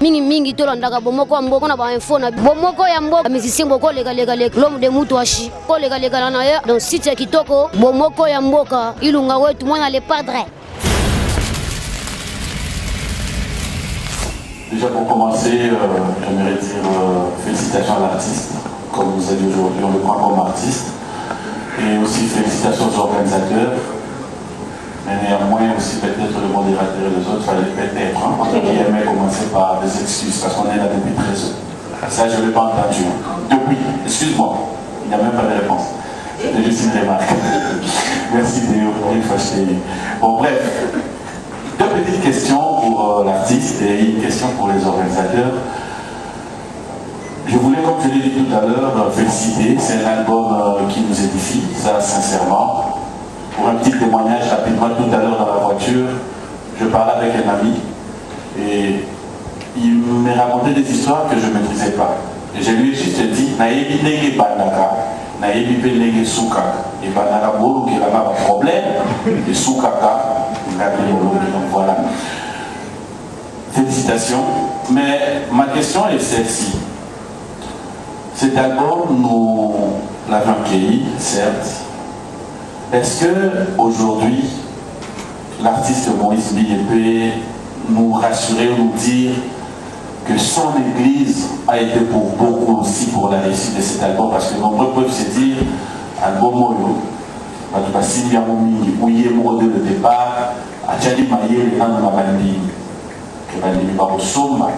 mais mingi mingi to landaka bomoko mboko na ba info na bomoko ya mboka musicien boko lega l'homme de Mutuashi ko lega na ya donc site ya kitoko bomoko ya mboka ilunga wetu mwana le padre. Déjà pour commencer, j'aimerais dire félicitations à l'artiste, comme vous avez dit aujourd'hui, on le prend comme artiste, et aussi félicitations aux organisateurs, mais néanmoins aussi peut-être le modérateur et les autres, fallait peut-être, entre guillemets, commencer par des excuses, parce qu'on est là depuis 13 heures. Ça, je ne l'ai pas entendu. Depuis, excuse-moi, il n'y a même pas de réponse. C'était juste une remarque. Merci Théo, une fois je t'ai eu. Bon, bref. Deux petites questions pour l'artiste et une question pour les organisateurs. Je voulais, comme je l'ai dit tout à l'heure, féliciter. C'est un album qui nous édifie, ça sincèrement. Pour un petit témoignage rapidement, tout à l'heure dans la voiture, je parlais avec un ami et il me racontait des histoires que je ne maîtrisais pas. Et je lui ai juste dit, Naïbi Nege Bandaka, Naïbi Nege Soukaka. Et Bandaka Bolo qui a un problème, et Soukaka. Donc voilà. Félicitations. Mais ma question est celle-ci. Cet album, nous l'avons accueilli, certes. Est-ce que aujourd'hui, l'artiste Maurice Mbiye peut nous rassurer, nous dire que son église a été pour beaucoup aussi pour la réussite de cet album? Parce que nombreux peuvent se dire, album Moyo, Simbi Amoumi, Ouye Morde le départ, Achadi Maye, les gens de la Bandini, que Bandini Baro Soma,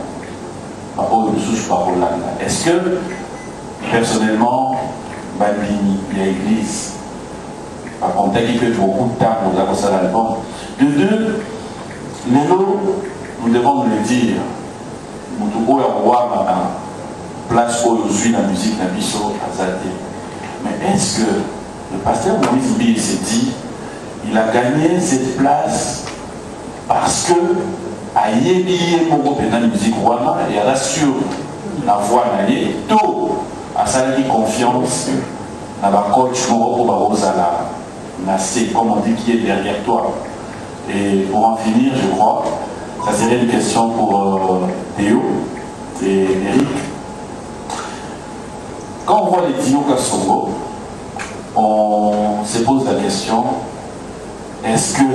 Baro Souche Baro Landa. Est-ce que, personnellement, Bandini, l'église, par contre, il fait beaucoup de temps pour lancer l'album. De deux, nous devons le dire, nous devons avoir une place où je suis la musique, la biso, Azadé. Mais est-ce que le pasteur Maurice Mbiye s'est dit, il a gagné cette place parce que a yébié mon groupe dans la musique rwanda et elle assure la voix naïe, tout à sa confiance dans la coach Moro Barozala, comme on dit, qui est derrière toi. Et pour en finir, je crois, ça serait une question pour Théo et Eric. Quand on voit les Tio Kassongo, on se pose la question, est-ce que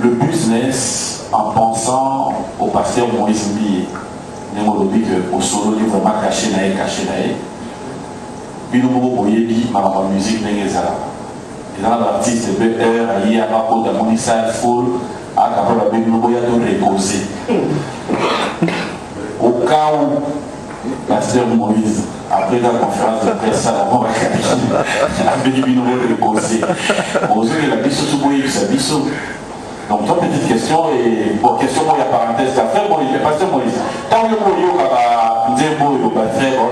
le business, en pensant au pasteur Maurice Mbiye, dit que au solo, il vraiment caché, puis nous avons dit ma musique n'est pas et dans l'artiste BR, il y a un rapport de Monissa Full, à la nous avons reposer. Au cas où pasteur Moïse, après la conférence de presse, a venu nous reposer. Aujourd'hui, la biso tout le sa biso. Donc, trois petites questions et pour question, il y a parenthèse à faire. Bon, il fait pasteur Moïse. Tant que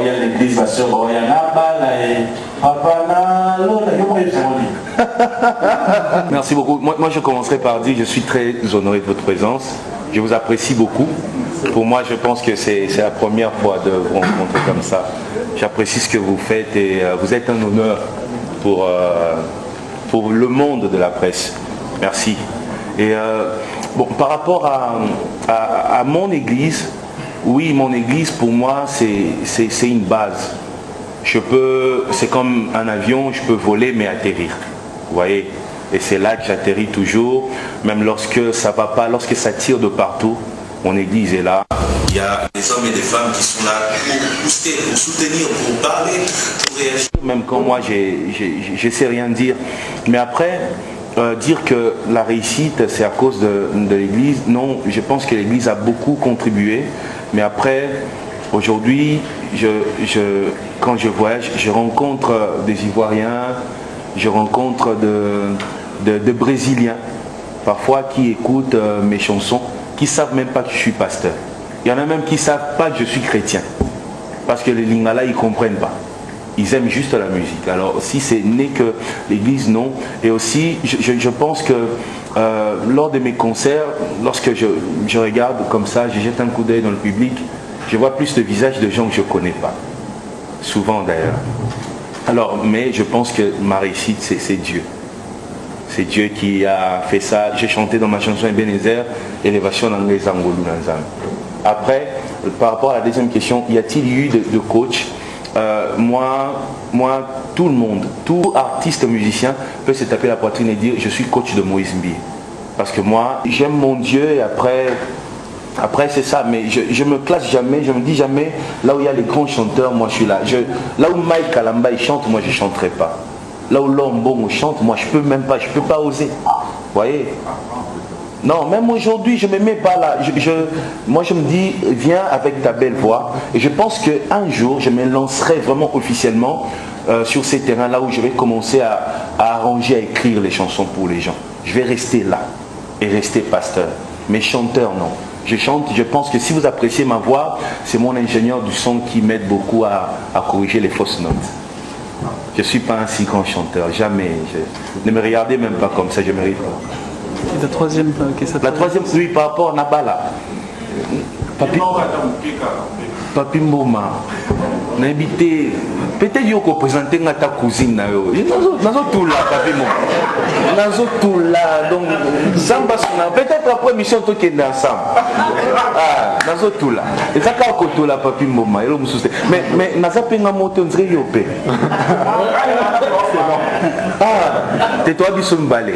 il y a l'église, la soeur, il y a Merci beaucoup. Moi, je commencerai par dire, je suis très honoré de votre présence. Je vous apprécie beaucoup. Pour moi, je pense que c'est la première fois de vous rencontrer comme ça. J'apprécie ce que vous faites et vous êtes un honneur pour le monde de la presse. Merci. Et bon, par rapport à mon église, oui, mon église pour moi c'est une base. C'est comme un avion, je peux voler mais atterrir. Vous voyez? Et c'est là que j'atterris toujours, même lorsque ça ne va pas, lorsque ça tire de partout, mon église est là. Il y a des hommes et des femmes qui sont là pour booster, pour soutenir, pour parler, pour réagir. Même quand moi je ne sais rien dire. Mais après, dire que la réussite c'est à cause de l'église, non, je pense que l'église a beaucoup contribué. Mais après, aujourd'hui, quand je voyage, je rencontre des Ivoiriens, je rencontre de Brésiliens, parfois qui écoutent mes chansons, qui ne savent même pas que je suis pasteur. Il y en a même qui ne savent pas que je suis chrétien. Parce que les Lingala, ils ne comprennent pas. Ils aiment juste la musique. Alors si c'est né que l'église, non. Et aussi, je pense que lors de mes concerts, lorsque je regarde comme ça, je jette un coup d'œil dans le public, je vois plus de visages de gens que je ne connais pas. Souvent d'ailleurs. Alors, mais je pense que ma réussite, c'est Dieu. C'est Dieu qui a fait ça. J'ai chanté dans ma chanson Ebenezer, Élévation anglaise Angolou Nanzam. Après, par rapport à la deuxième question, y a-t-il eu de coach? Moi, tout le monde, tout artiste musicien peut se taper la poitrine et dire je suis coach de Moïse Mbié. Parce que moi, j'aime mon Dieu et après c'est ça, mais je me classe jamais, je me dis jamais, là où il y a les grands chanteurs, moi je suis là. Là où Mike Kalamba il chante, moi je ne chanterai pas. Là où Lombongo chante, moi je peux pas oser. Vous voyez? Non, même aujourd'hui, je ne me mets pas là. Moi, je me dis, viens avec ta belle voix. Et je pense qu'un jour, je me lancerai vraiment officiellement sur ces terrains-là où je vais commencer à arranger, à écrire les chansons pour les gens. Je vais rester là et rester pasteur. Mais chanteur, non. Je chante, je pense que si vous appréciez ma voix, c'est mon ingénieur du son qui m'aide beaucoup à corriger les fausses notes. Je ne suis pas un si grand chanteur, jamais. Ne me regardez même pas comme ça, je ne mérite pas. Et la troisième question. La troisième, oui, par rapport à Nabala. Papi Mboma. N'habité. Peut-être que vous présentez ta cousine. Nazo tout là, Papi Mboma. Nazo tout là. Donc, peut-être après mission, tout qui est ensemble. Ah, Nazo tout là. Et ça, quand on tout là, Papi Mboma. Mais Nazo Penga Moto, on dirait Yopé. Ah, t'es toi, Bisson Balé.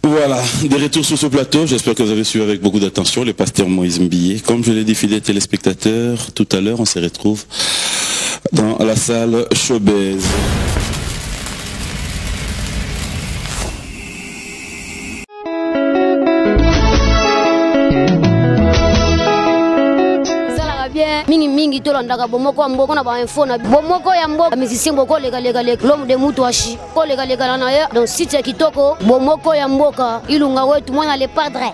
Voilà, de retour sur ce plateau, j'espère que vous avez suivi avec beaucoup d'attention le pasteur Moïse Mbié. Comme je l'ai dit, fidèles téléspectateurs, tout à l'heure on se retrouve dans la salle Showbiz. mingi tolandaka bomoko ya mboka na bainfo na bomoko ya mboka musicien boko lekaleka l'homme de mutu ashi ko lekalekana na ye dans site ya kitoko bomoko ya mboka ilunga wetu mwana le padre